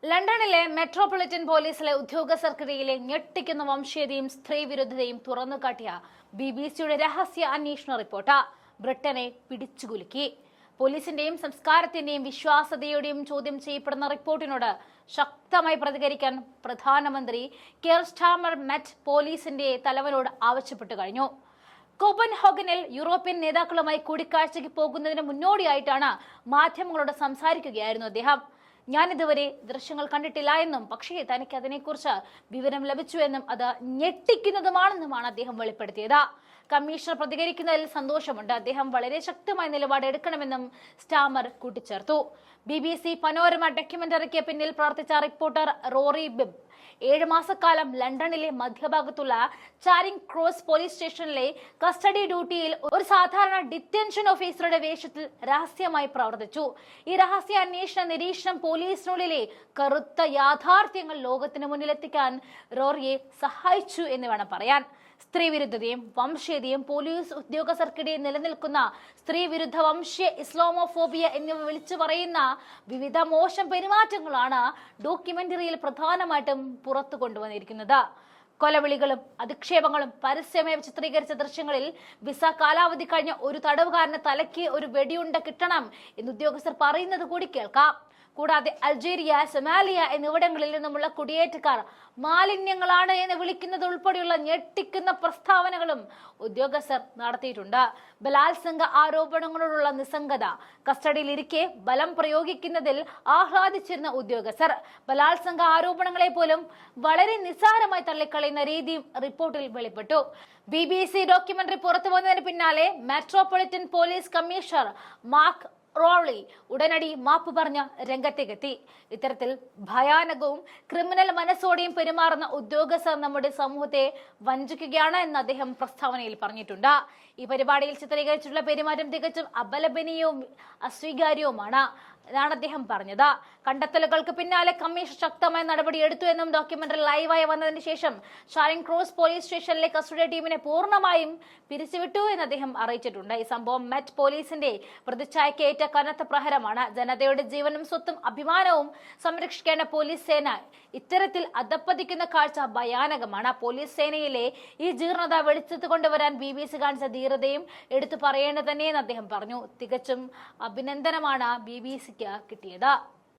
ലണ്ടനിലെ മെട്രോപൊളിറ്റൻ പോലീസിലെ ഉദ്യോഗസ്ഥർക്കിടയിലെ ഞെട്ടിക്കുന്ന വംശീയതയും സ്ത്രീവിരുദ്ധതയും തുറന്നുകാട്ടിയ BBC-യുടെ രഹസ്യ അന്വേഷണ റിപ്പോർട്ട് ബ്രിട്ടനെ പിടിച്ചുകുലുക്കി. പോലീസിന്റെയും സംസ്കാരത്തിന്റെയും വിശ്വാസ്യതയുടെയും ചോദ്യം ചെയ്യപ്പെടുന്ന റിപ്പോർട്ടിനോട് ശക്തമായി പ്രതികരിക്കാൻ പ്രധാനമന്ത്രി കെയർ സ്റ്റാർമർ മെറ്റ് പോലീസിന്റെ തലവനോട് ആവശ്യപ്പെട്ടു കഴിഞ്ഞു. കോപ്പൻഹേഗനിൽ യൂറോപ്യൻ നേതാക്കളുമായി കൂടിക്കാഴ്ചയ്ക്ക് പോകുന്നതിന് മുന്നോടിയായിട്ടാണ് മാധ്യമങ്ങളോട് സംസാരിക്കുകയായിരുന്നു അദ്ദേഹം. ഞാനിതുവരെ ദൃശ്യങ്ങൾ കണ്ടിട്ടില്ല എന്നും പക്ഷേ തനിക്ക് അതിനെക്കുറിച്ച് വിവരം ലഭിച്ചുവെന്നും അത് ഞെട്ടിക്കുന്നതുമാണെന്നുമാണ് അദ്ദേഹം വെളിപ്പെടുത്തിയത്. കമ്മീഷണർ പ്രതികരിക്കുന്നതിൽ സന്തോഷമുണ്ട്. അദ്ദേഹം വളരെ ശക്തമായ നിലപാട് എടുക്കണമെന്നും സ്റ്റാമർ കൂട്ടിച്ചേർത്തു. BBC പനോരമ ഡോക്യുമെന്ററിക്ക് പിന്നിൽ പ്രവർത്തിച്ച റിപ്പോർട്ടർ റോറി ബിബ് 7 മാസക്കാലം ലണ്ടനിലെ മധ്യഭാഗത്തുള്ള ചാരിങ് ക്രോസ് പോലീസ് സ്റ്റേഷനിലെ കസ്റ്റഡി ഡ്യൂട്ടിയിൽ ഒരു സാധാരണ ഡിറ്റൻഷൻ ഓഫീസറുടെ വേഷത്തിൽ രഹസ്യമായി പ്രവർത്തിച്ചു. ഈ രഹസ്യ അന്വേഷണ നിരീക്ഷണം പോലീസിനുള്ളിലെ കറുത്ത യാഥാർത്ഥ്യങ്ങൾ ലോകത്തിന് മുന്നിലെത്തിക്കാൻ റോറിയെ സഹായിച്ചു എന്ന് വേണം പറയാൻ. സ്ത്രീവിരുദ്ധതയും വംശീയതയും പോലീസ് ഉദ്യോഗസ്ഥർക്കിടയിൽ നിലനിൽക്കുന്ന സ്ത്രീവിരുദ്ധ വംശീയ ഇസ്ലാമോഫോബിയ എന്നിവ വിളിച്ചു പറയുന്ന വിവിധ മോശം പെരുമാറ്റങ്ങളാണ് ഡോക്യുമെന്ററിയിൽ പ്രധാനമായിട്ടും പുറത്തു കൊണ്ടുവന്നിരിക്കുന്നത്. കൊലവിളികളും അധിക്ഷേപങ്ങളും പരസ്യമായി ചിത്രീകരിച്ച ദൃശ്യങ്ങളിൽ വിസ കാലാവധി കഴിഞ്ഞ ഒരു തടവുകാരന് തലയ്ക്ക് ഒരു വെടിയുണ്ട കിട്ടണം എന്ന് ഉദ്യോഗസ്ഥർ പറയുന്നത് കൂടി കേൾക്കാം. കൂടാതെ അൾജീരിയ, സൊമാലിയ എന്നിവിടങ്ങളിൽ നിന്നുമുള്ള കുടിയേറ്റക്കാർ മാലിന്യങ്ങളാണ് എന്ന് വിളിക്കുന്നത് ഉൾപ്പെടെയുള്ള ഞെട്ടിക്കുന്ന പ്രസ്താവനകളും ഉദ്യോഗസ്ഥർ നടത്തിയിട്ടുണ്ട്. ബലാത്സംഗ ആരോപണങ്ങളോടുള്ള നിസ്സംഗത, കസ്റ്റഡിയിലിരിക്കെ ബലം പ്രയോഗിക്കുന്നതിൽ ആഹ്ലാദിച്ചിരുന്ന ഉദ്യോഗസ്ഥർ, ബലാത്സംഗ ആരോപണങ്ങളെ പോലും വളരെ നിസ്സാരമായി തള്ളിക്കളയുന്ന രീതിയും റിപ്പോർട്ടിൽ വെളിപ്പെട്ടു. BBC ഡോക്യുമെന്ററി പുറത്തു വന്നതിന് പിന്നാലെ മെട്രോപൊളിറ്റൻ പോലീസ് കമ്മീഷണർ മാർക്ക് റോളി ഉടനടി മാപ്പ് പറഞ്ഞ രംഗത്തേക്കെത്തി. ഇത്തരത്തിൽ ഭയാനകവും ക്രിമിനൽ മനസ്സോടെയും പെരുമാറുന്ന ഉദ്യോഗസ്ഥർ നമ്മുടെ സമൂഹത്തെ വഞ്ചിക്കുകയാണ് എന്ന് അദ്ദേഹം പ്രസ്താവനയിൽ പറഞ്ഞിട്ടുണ്ട്. ഈ പരിപാടിയിൽ ചിത്രീകരിച്ചിട്ടുള്ള പെരുമാറ്റം തികച്ചും അപലപനീയവും അസ്വീകാര്യവുമാണ് എന്നാണ് അദ്ദേഹം പറഞ്ഞത്. കണ്ടെത്തലുകൾക്ക് പിന്നാലെ കമ്മീഷൻ ശക്തമായ നടപടിയെടുത്തു എന്നും ഡോക്യുമെന്ററി ലൈവായി വന്നതിന് ശേഷം ചാരിങ് ക്രോസ് പോലീസ് സ്റ്റേഷനിലെ കസ്റ്റഡി ടീമിനെ പൂർണ്ണമായും പിരിച്ചുവിട്ടു എന്ന് അദ്ദേഹം അറിയിച്ചിട്ടുണ്ട്. ഈ സംഭവം മെറ്റ് പോലീസിന്റെ പ്രതിച്ഛായക്ക് ഏറ്റ കനത്ത പ്രഹരമാണ്. ജനതയുടെ ജീവനും സ്വത്തും അഭിമാനവും സംരക്ഷിക്കേണ്ട പോലീസ് സേന ഇത്തരത്തിൽ അധപ്പതിക്കുന്ന കാഴ്ച ഭയാനകമാണ്. പോലീസ് സേനയിലെ ഈ ജീർണത വെളിച്ചത്ത് കൊണ്ടുവരാൻ BBC കാണിച്ച ധീരതയും എടുത്തു പറയേണ്ടത് തന്നെയെന്ന് അദ്ദേഹം പറഞ്ഞു. തികച്ചും അഭിനന്ദനമാണ് BBC കിട്ടിയത്.